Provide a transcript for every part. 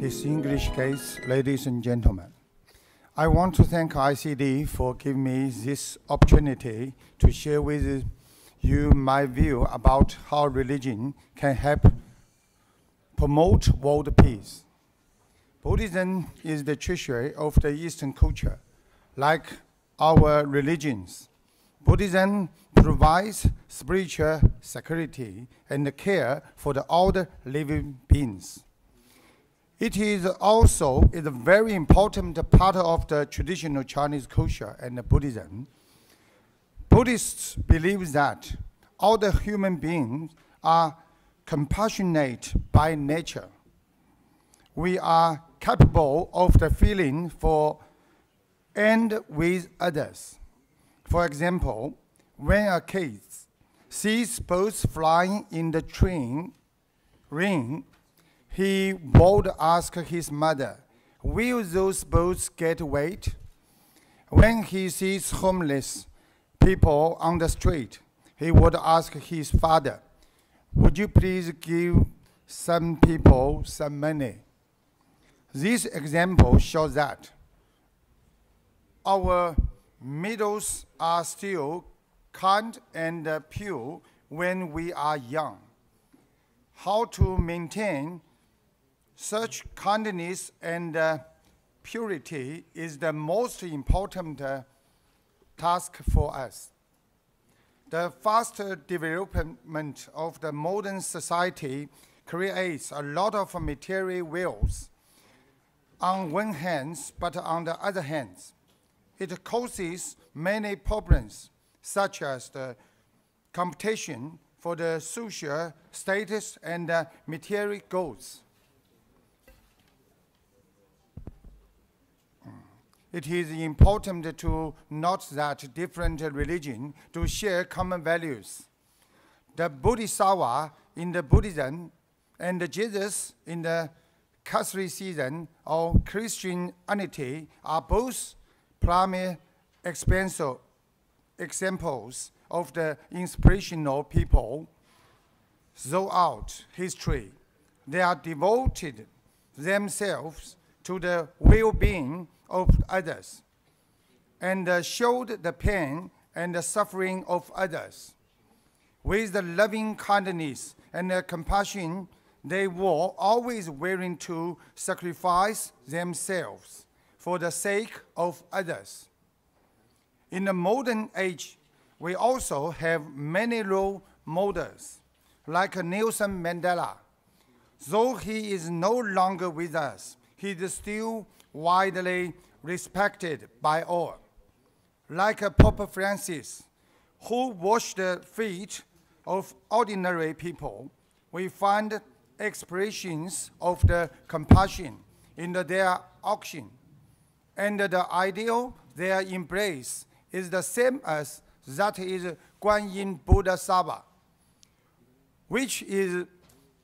Distinguished guests, ladies and gentlemen, I want to thank ICD for giving me this opportunity to share with you my view about how religion can help promote world peace. Buddhism is the treasury of the Eastern culture. Like our religions, Buddhism provides spiritual security and care for all the living beings. It is also a very important part of the traditional Chinese culture and Buddhism. Buddhists believe that all the human beings are compassionate by nature. We are capable of the feeling for and with others. For example, when a kid sees birds flying in the train ring, he would ask his mother, "Will those birds get wet?" When he sees homeless people on the street, he would ask his father, "Would you please give some people some money?" This example shows that our middles are still kind and pure when we are young. How to maintain such kindness and purity is the most important task for us. The fast development of the modern society creates a lot of material wills on one hand, but on the other hand, it causes many problems, such as the competition for the social status and material goods. It is important to note that different religions do share common values. The Bodhisattva in the Buddhism and Jesus in the Catholicism or Christianity are both primary examples of the inspirational people throughout history. They are devoted themselves to the well-being of others and showed the pain and the suffering of others. With the loving kindness and the compassion, they were always willing to sacrifice themselves for the sake of others. In the modern age, we also have many role models, like Nelson Mandela. Though he is no longer with us, he is still widely respected by all. Like Pope Francis, who washed the feet of ordinary people, we find expressions of the compassion in their action, and the ideal they embrace is the same as that is Guan Yin Bodhisattva, which is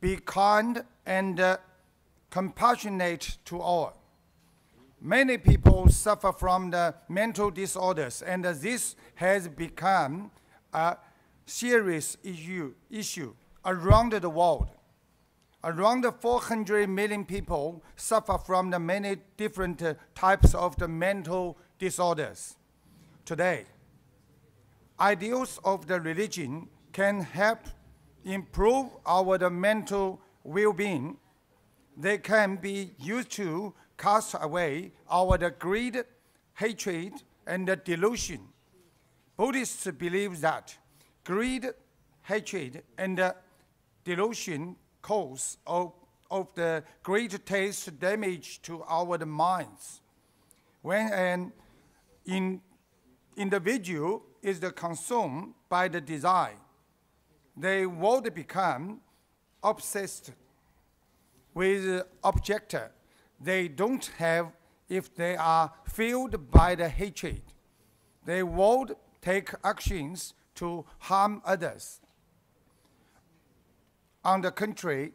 be kind and compassionate to all. Many people suffer from the mental disorders, and this has become a serious issue around the world. Around 400 million people suffer from the many different types of the mental disorders. Today, ideals of the religion can help improve our mental well-being. They can be used to cast away our greed, hatred, and delusion. Buddhists believe that greed, hatred, and delusion cause of the greatest damage to our minds. When an individual is consumed by the desire, they would become obsessed with object they don't have. If they are filled by the hatred, they would take actions to harm others. On the contrary,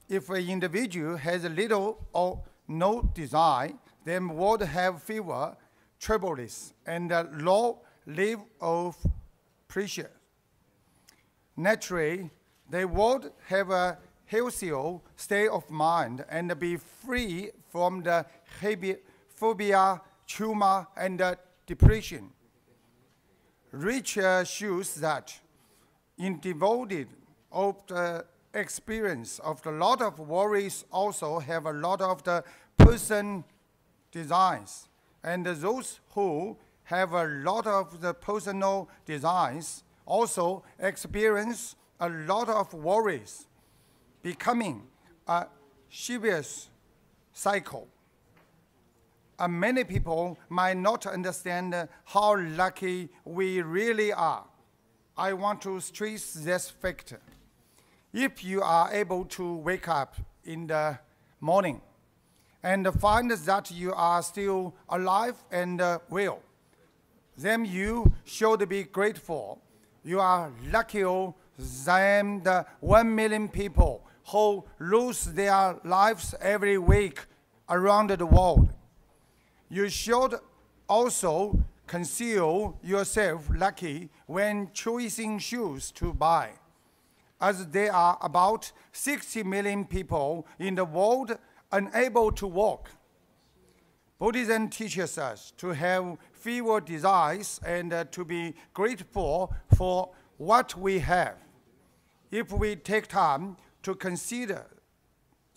if an individual has little or no desire, they would have fewer troubles and a low level of pressure. Naturally, they would have a healthier state of mind and be free from the phobia, trauma, and depression. Research shows that in devoted of the experience of a lot of worries also have a lot of the person desires. And those who have a lot of the personal desires also experience a lot of worries, becoming a serious cycle. And many people might not understand how lucky we really are. I want to stress this fact. If you are able to wake up in the morning and find that you are still alive and well, then you should be grateful. You are luckier than the 1 million people who lose their lives every week around the world. You should also consider yourself lucky when choosing shoes to buy, as there are about 60 million people in the world unable to walk. Buddhism teaches us to have fewer desires and to be grateful for what we have. If we take time to consider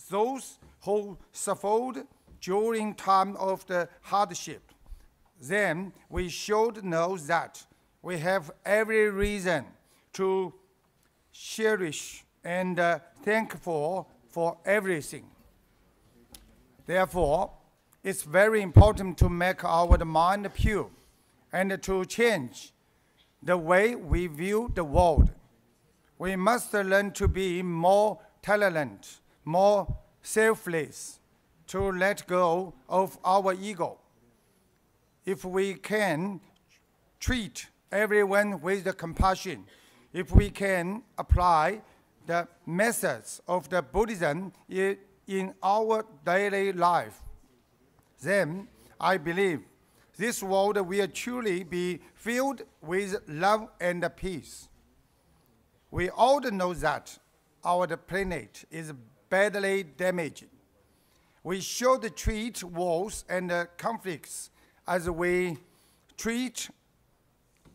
those who suffered during time of the hardship, then we should know that we have every reason to cherish and thankful for everything. Therefore, it's very important to make our mind pure and to change the way we view the world. We must learn to be more tolerant, more selfless, to let go of our ego. If we can treat everyone with the compassion, if we can apply the methods of the Buddhism in our daily life, then I believe this world will truly be filled with love and peace. We all know that our planet is badly damaged. We should treat wars and conflicts as we treat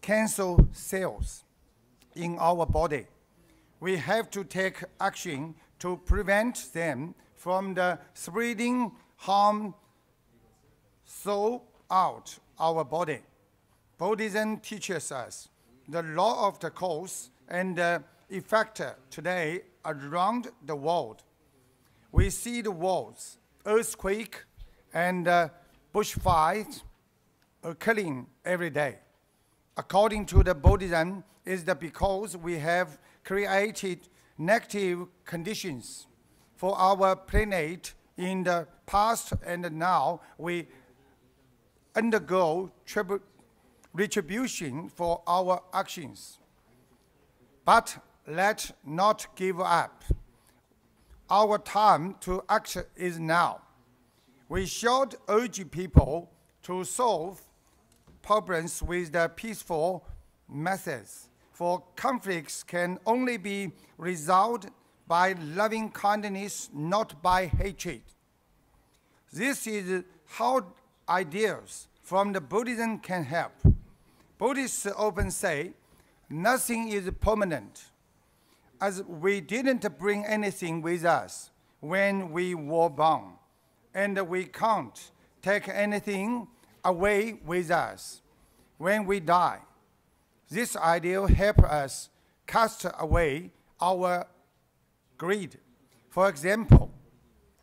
cancer cells in our body. We have to take action to prevent them from the spreading harm throughout our body. Buddhism teaches us the law of the cause and the effect today around the world. We see the wars, earthquake, and bushfires occurring every day. According to the Buddhism, is that because we have created negative conditions for our planet in the past, and now we undergo retribution for our actions. But let's not give up. Our time to act is now. We should urge people to solve problems with the peaceful methods, for conflicts can only be resolved by loving kindness, not by hatred. This is how ideas from the Buddhism can help. Buddhists often say, nothing is permanent, as we didn't bring anything with us when we were born, and we can't take anything away with us when we die. This idea helps us cast away our greed. For example,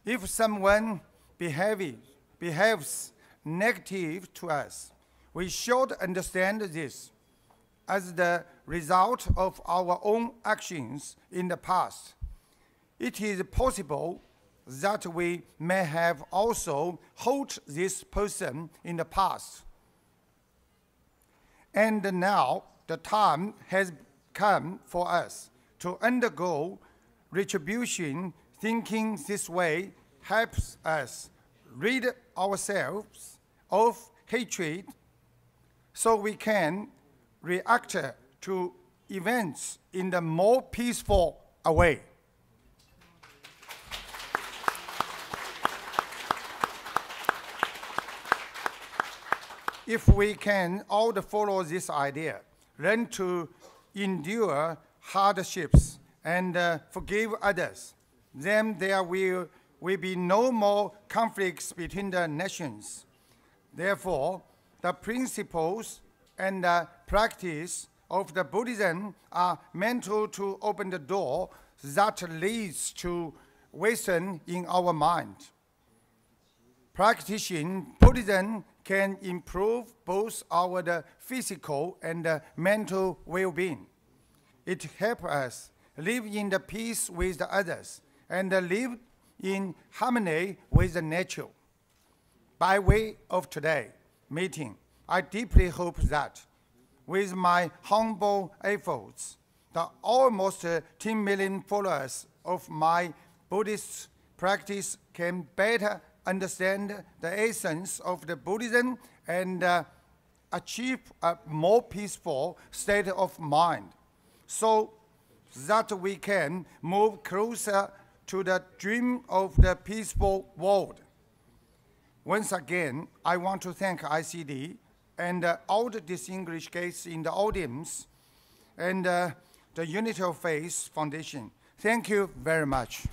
if someone behaves negative to us, we should understand this as the result of our own actions in the past. It is possible that we may have also hurt this person in the past. And now the time has come for us to undergo retribution. Thinking this way helps us rid ourselves of hatred so we can react to events in the more peaceful way. if we can all follow this idea, learn to endure hardships and forgive others, then there will be no more conflicts between the nations. Therefore, the principles and the practice of the Buddhism are meant to open the door that leads to wisdom in our mind. Practicing Buddhism can improve both our physical and mental well-being. It helps us live in the peace with the others and live in harmony with the nature. By way of today's meeting, I deeply hope that with my humble efforts, the almost 10 million followers of my Buddhist practice can better understand the essence of the Buddhism and achieve a more peaceful state of mind, so that we can move closer to the dream of the peaceful world. Once again, I want to thank ICD and all the distinguished guests in the audience and the Unity of Faith Foundation. Thank you very much.